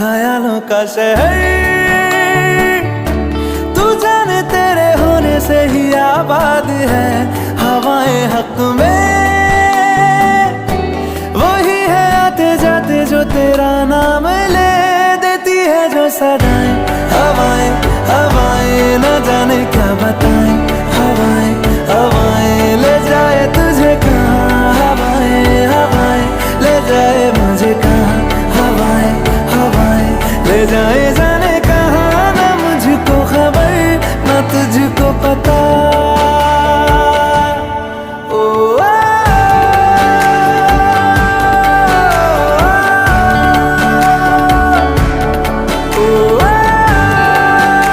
ख्यालों का शहर, तू जाने तेरे होने से ही आबाद है। हवाएं हक में वही है आते जाते जो तेरा नाम ले देती है जो सदाएं। हवाएं हवाएं न जाने क्या बताएं, हवाएं हवाएं ले जाए